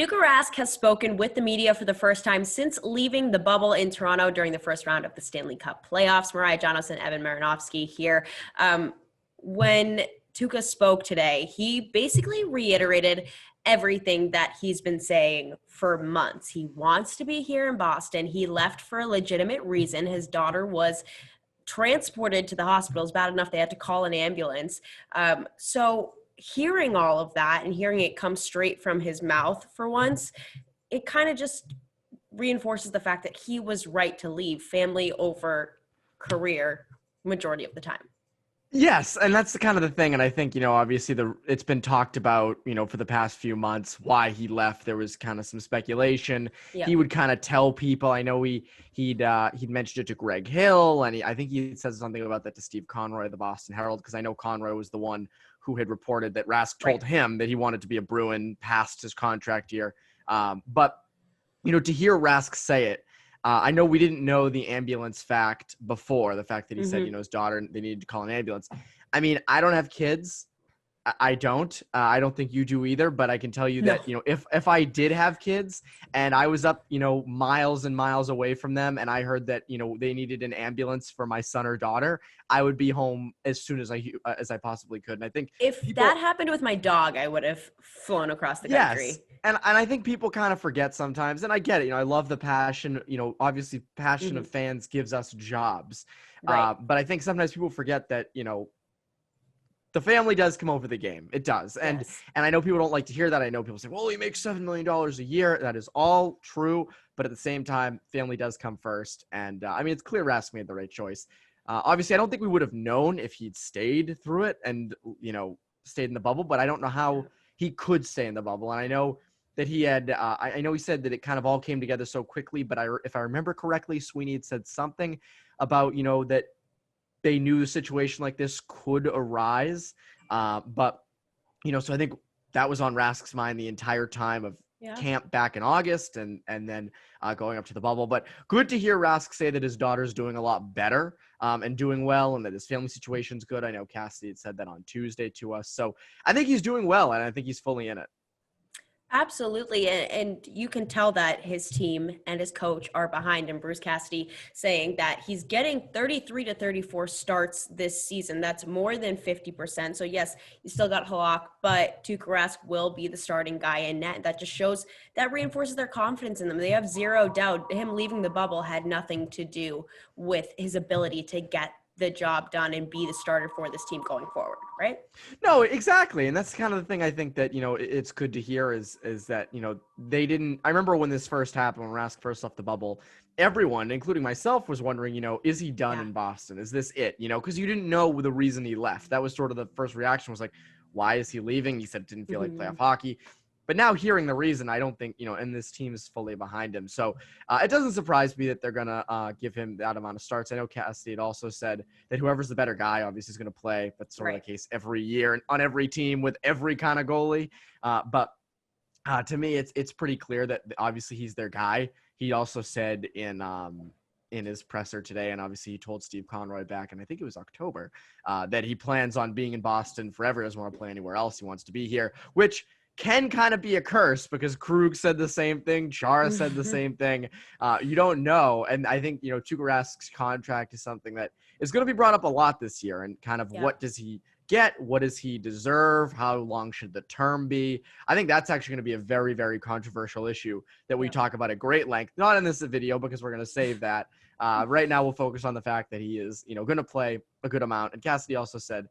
Tuukka Rasks has spoken with the media for the first time since leaving the bubble in Toronto during the first round of the Stanley Cup Playoffs. Mariah, Janos, and Evan Marinofsky here. When Tuukka spoke today, he basically reiterated everything that he's been saying for months. He wants to be here in Boston. He left for a legitimate reason. His daughter was transported to the hospital. It was bad enough they had to call an ambulance. So hearing all of that and hearing it come straight from his mouth for once, it kind of just reinforces the fact that he was right to leave family over career majority of the time. Yes, and that's the kind of the thing, and I think, obviously it's been talked about, for the past few months why he left. There was kind of some speculation. Yep. He would kind of tell people. I know he'd mentioned it to Greg Hill, and I think he said something about that to Steve Conroy of the Boston Herald, because I know Conroy was the one who had reported that Rask told him that he wanted to be a Bruin past his contract year. But to hear Rask say it, I know we didn't know the ambulance fact before, the fact that he said, his daughter, they needed to call an ambulance. I mean, I don't have kids. I don't. I don't think you do either. But I can tell you that, if I did have kids and I was up, miles and miles away from them, and I heard that, they needed an ambulance for my son or daughter, I would be home as soon as I possibly could. And I think if that happened with my dog, I would have flown across the country. Yes. And I think people kind of forget sometimes, and I get it. I love the passion. Obviously, passion of fans gives us jobs. Right. But I think sometimes people forget that, the family does come over the game. It does. And I know people don't like to hear that. I know people say, well, he makes $7 million a year. That is all true. But at the same time, family does come first. And it's clear Rask made the right choice. Obviously, I don't think we would have known if he'd stayed through it and, stayed in the bubble. But I don't know how he could stay in the bubble. And I know that he had, I know he said that it kind of all came together so quickly. But if I remember correctly, Sweeney had said something about, that they knew the situation like this could arise. But, so I think that was on Rask's mind the entire time of camp back in August and then going up to the bubble. But good to hear Rask say that his daughter's doing a lot better and doing well, and that his family situation's good. I know Cassidy had said that on Tuesday to us. So I think he's doing well, and I think he's fully in it. Absolutely. And you can tell that his team and his coach are behind him. Bruce Cassidy saying that he's getting 33 to 34 starts this season. That's more than 50%. So yes, you still got Halak, but Tuukka Rask will be the starting guy in net. That just shows, that reinforces their confidence in them. They have zero doubt. Him leaving the bubble had nothing to do with his ability to get the job done and be the starter for this team going forward, right? No, exactly. And that's kind of the thing I think that, it's good to hear is that, they didn't, I remember when this first happened, when Rask first left the bubble, everyone, including myself, was wondering, is he done in Boston? Is this it? Because you didn't know the reason he left. That was sort of the first reaction was like, why is he leaving? He said it didn't feel like playoff hockey. But now hearing the reason, I don't think, and this team is fully behind him. So it doesn't surprise me that they're going to give him that amount of starts. I know Cassidy had also said that whoever's the better guy obviously is going to play. That's sort of the case every year and on every team with every kind of goalie. But to me, it's pretty clear that obviously he's their guy. He also said in his presser today, and obviously he told Steve Conroy back, and I think it was October, that he plans on being in Boston forever. He doesn't want to play anywhere else. He wants to be here, which can kind of be a curse because Krug said the same thing. Chara said the same thing. You don't know. And I think, Tuukka Rask's contract is something that is going to be brought up a lot this year, and kind of what does he get? What does he deserve? How long should the term be? I think that's actually going to be a very, very controversial issue that we talk about at great length, not in this video because we're going to save that. Right now we'll focus on the fact that he is, going to play a good amount. And Cassidy also said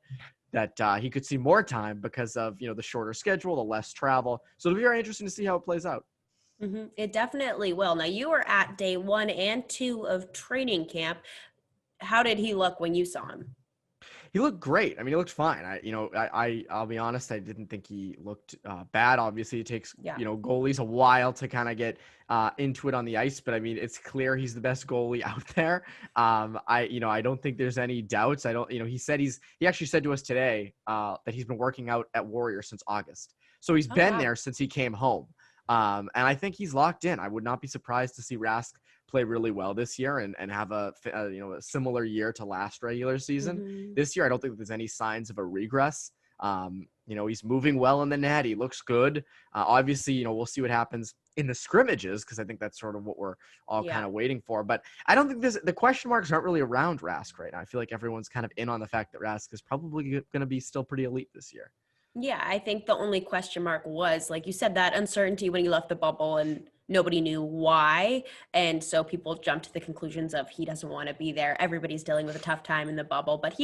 that he could see more time because of, the shorter schedule, the less travel. So it'll be very interesting to see how it plays out. It definitely will. Now, you were at day 1 and 2 of training camp. How did he look when you saw him? He looked great. I mean, he looked fine. I'll be honest. I didn't think he looked bad. Obviously, it takes, goalies a while to kind of get into it on the ice. But I mean, it's clear he's the best goalie out there. I don't think there's any doubts. He actually said to us today that he's been working out at Warrior since August. So he's been there since he came home. And I think he's locked in. I would not be surprised to see Rask play really well this year and have a similar year to last regular season. This year, I don't think there's any signs of a regress. You know, he's moving well in the net. He looks good. Obviously, you know, we'll see what happens in the scrimmages, because I think that's sort of what we're all kind of waiting for. But I don't think the question marks aren't really around Rask right now. I feel like everyone's kind of in on the fact that Rask is probably going to be still pretty elite this year. Yeah, I think the only question mark was, like you said, that uncertainty when he left the bubble and nobody knew why. And so people jumped to the conclusions of he doesn't want to be there. Everybody's dealing with a tough time in the bubble. But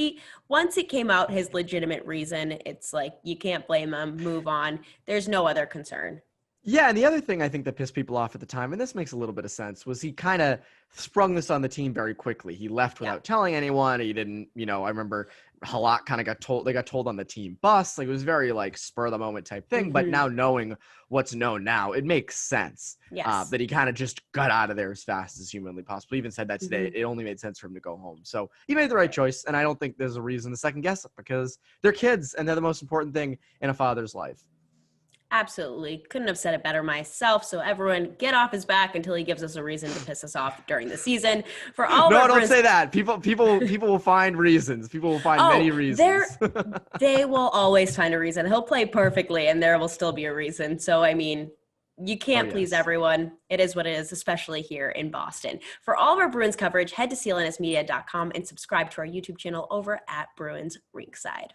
once it came out, his legitimate reason, it's like, you can't blame him, move on. There's no other concern. Yeah, and the other thing I think that pissed people off at the time, and this makes a little bit of sense, was he kind of sprung this on the team very quickly. He left without telling anyone. He didn't, you know, I remember Halak kind of got told on the team bus. Like, it was very like spur of the moment type thing. But now knowing what's known now, it makes sense that he kind of just got out of there as fast as humanly possible. He even said that today. It only made sense for him to go home. So he made the right choice. And I don't think there's a reason to second guess it, because they're kids and they're the most important thing in a father's life. Absolutely. Couldn't have said it better myself. So everyone get off his back until he gives us a reason to piss us off during the season. For all No, don't say that. People will find reasons. People will find many reasons. They will always find a reason. He'll play perfectly and there will still be a reason. So, I mean, you can't please everyone. It is what it is, especially here in Boston. For all of our Bruins coverage, head to clnsmedia.com and subscribe to our YouTube channel over at Bruins Rinkside.